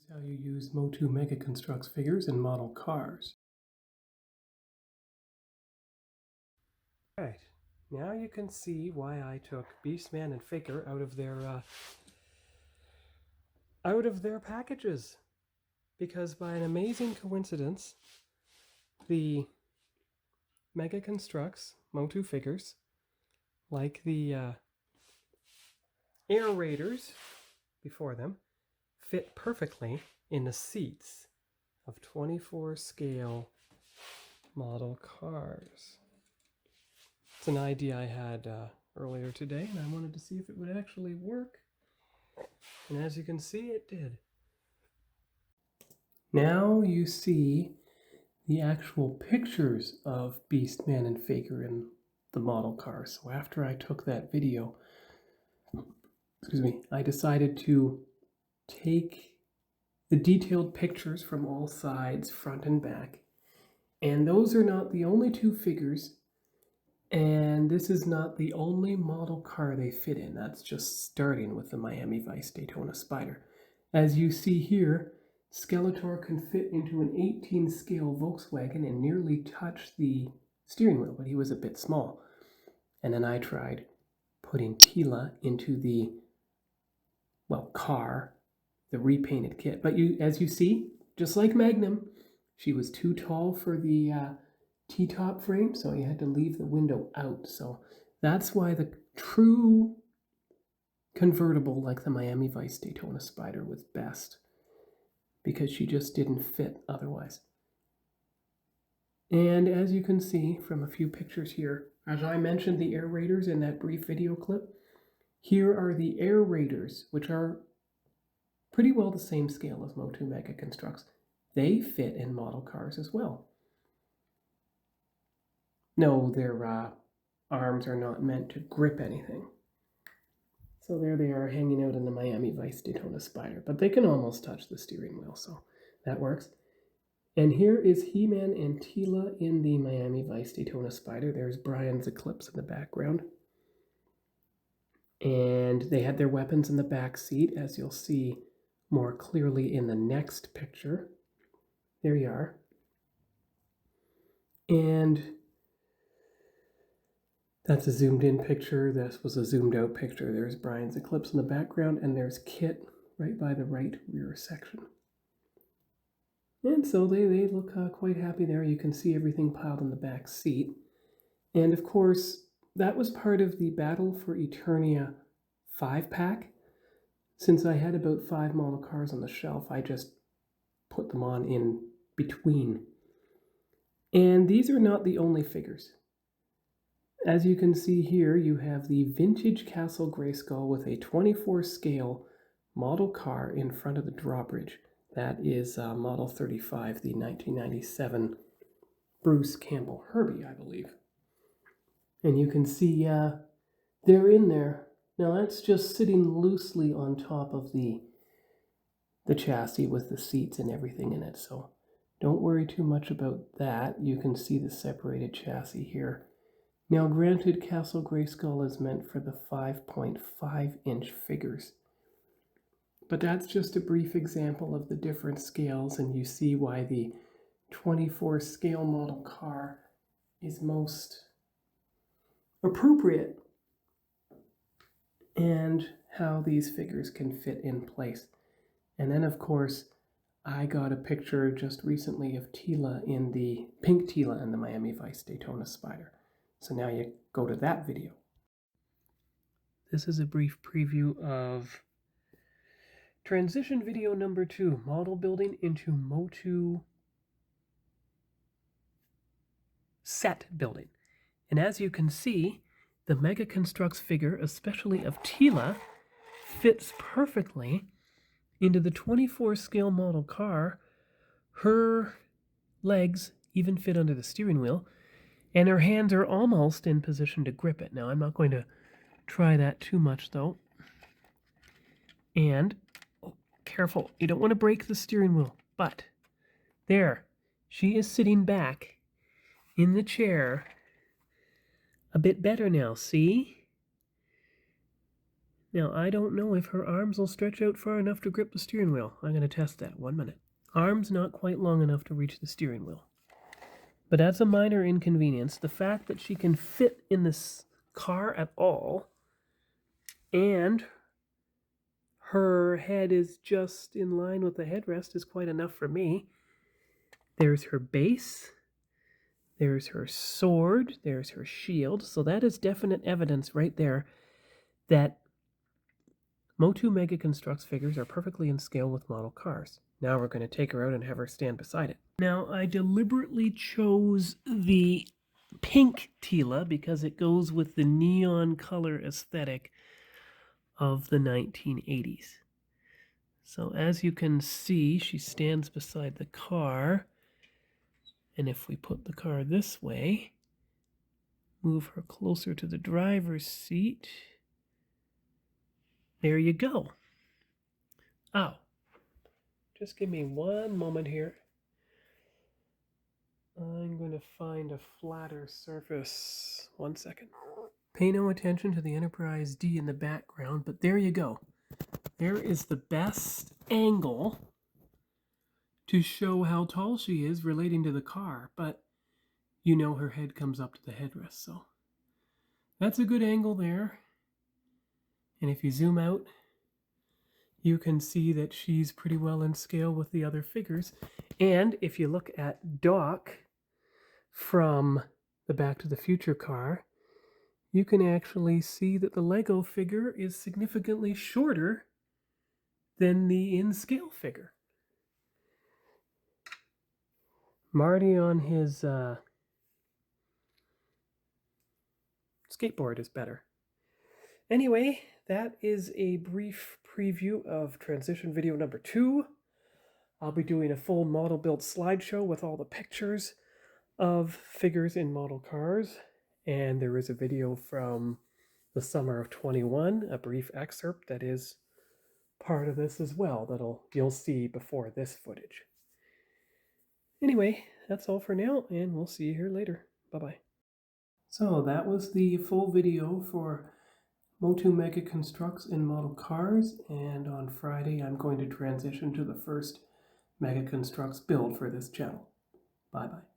Here's how you use MOTU Mega Construx figures in model cars. Right, now you can see why I took Beastman and Faker out of their packages. Because by an amazing coincidence, the Mega Construx MOTU figures, like the Air Raiders before them, fit perfectly in the seats of 24 scale model cars. It's an idea I had earlier today, and I wanted to see if it would actually work. And as you can see, it did. Now you see the actual pictures of Beastman and Faker in the model car. So after I took that video, I decided to take the detailed pictures from all sides, front and back. And those are not the only two figures, and this is not the only model car they fit in. That's just starting with the Miami Vice Daytona Spider. As you see here, Skeletor can fit into an 18 scale Volkswagen and nearly touch the steering wheel, but he was a bit small. And then I tried putting Tila into the, car, the repainted kit. But as you see, just like Magnum, she was too tall for the T-top frame, so you had to leave the window out. So that's why the true convertible, like the Miami Vice Daytona Spider, was best, because she just didn't fit otherwise. And as you can see from a few pictures here, as I mentioned the Air Raiders in that brief video clip, here are the Air Raiders, which are pretty well the same scale as MOTU Mega Construx. They fit in model cars as well. No, their arms are not meant to grip anything. So there they are hanging out in the Miami Vice Daytona Spider, but they can almost touch the steering wheel, so that works. And here is He-Man and Tila in the Miami Vice Daytona Spider. There's Brian's Eclipse in the background. And they had their weapons in the back seat, as you'll see more clearly in the next picture. There you are. And that's a zoomed in picture. This was a zoomed out picture. There's Brian's Eclipse in the background, and there's Kit right by the right rear section. And so they look quite happy there. You can see everything piled in the back seat. And of course, that was part of the Battle for Eternia 5-pack. Since I had about 5 model cars on the shelf, I just put them on in between. And these are not the only figures. As you can see here, you have the vintage Castle Grayskull with a 24 scale model car in front of the drawbridge. That is Model 35, the 1997 Bruce Campbell Herbie, I believe. And you can see they're in there. Now that's just sitting loosely on top of the chassis with the seats and everything in it. So don't worry too much about that. You can see the separated chassis here. Now granted, Castle Grayskull is meant for the 5.5-inch figures. But that's just a brief example of the different scales, and you see why the 24 scale model car is most appropriate, and how these figures can fit in place. And then of course, I got a picture just recently of Tila in the pink Tila in the Miami Vice Daytona Spider. So now you go to that video. This is a brief preview of transition video number 2, model building into MOTU set building. And as you can see, the Mega Construx figure, especially of Tila, fits perfectly into the 24 scale model car. Her legs even fit under the steering wheel, and her hands are almost in position to grip it. Now, I'm not going to try that too much, though. And, careful, you don't want to break the steering wheel. But, there, she is sitting back in the chair a bit better now, see? Now, I don't know if her arms will stretch out far enough to grip the steering wheel. I'm going to test that. 1 minute. Arms not quite long enough to reach the steering wheel. But that's a minor inconvenience. The fact that she can fit in this car at all, and her head is just in line with the headrest, is quite enough for me. There's her base. There's her sword. There's her shield. So that is definite evidence right there that MOTU Mega Construx figures are perfectly in scale with model cars. Now we're going to take her out and have her stand beside it. Now, I deliberately chose the pink Tila because it goes with the neon color aesthetic of the 1980s. So as you can see, she stands beside the car. And if we put the car this way, move her closer to the driver's seat, there you go. Oh, just give me 1 moment here. I'm going to find a flatter surface. 1 second. Pay no attention to the Enterprise D in the background, but there you go. There is the best angle to show how tall she is relating to the car, but you know her head comes up to the headrest, so that's a good angle there. And if you zoom out, you can see that she's pretty well in scale with the other figures. And if you look at Doc from the Back to the Future car, you can actually see that the Lego figure is significantly shorter than the in-scale figure. Marty on his skateboard is better. Anyway, that is a brief preview of transition video number 2. I'll be doing a full model build slideshow with all the pictures of figures in model cars. And there is a video from the summer of 21, a brief excerpt that is part of this as well, you'll see before this footage. Anyway, that's all for now, and we'll see you here later. Bye-bye. So that was the full video for MOTU Mega Construx in model cars, and on Friday I'm going to transition to the first Mega Construx build for this channel. Bye-bye.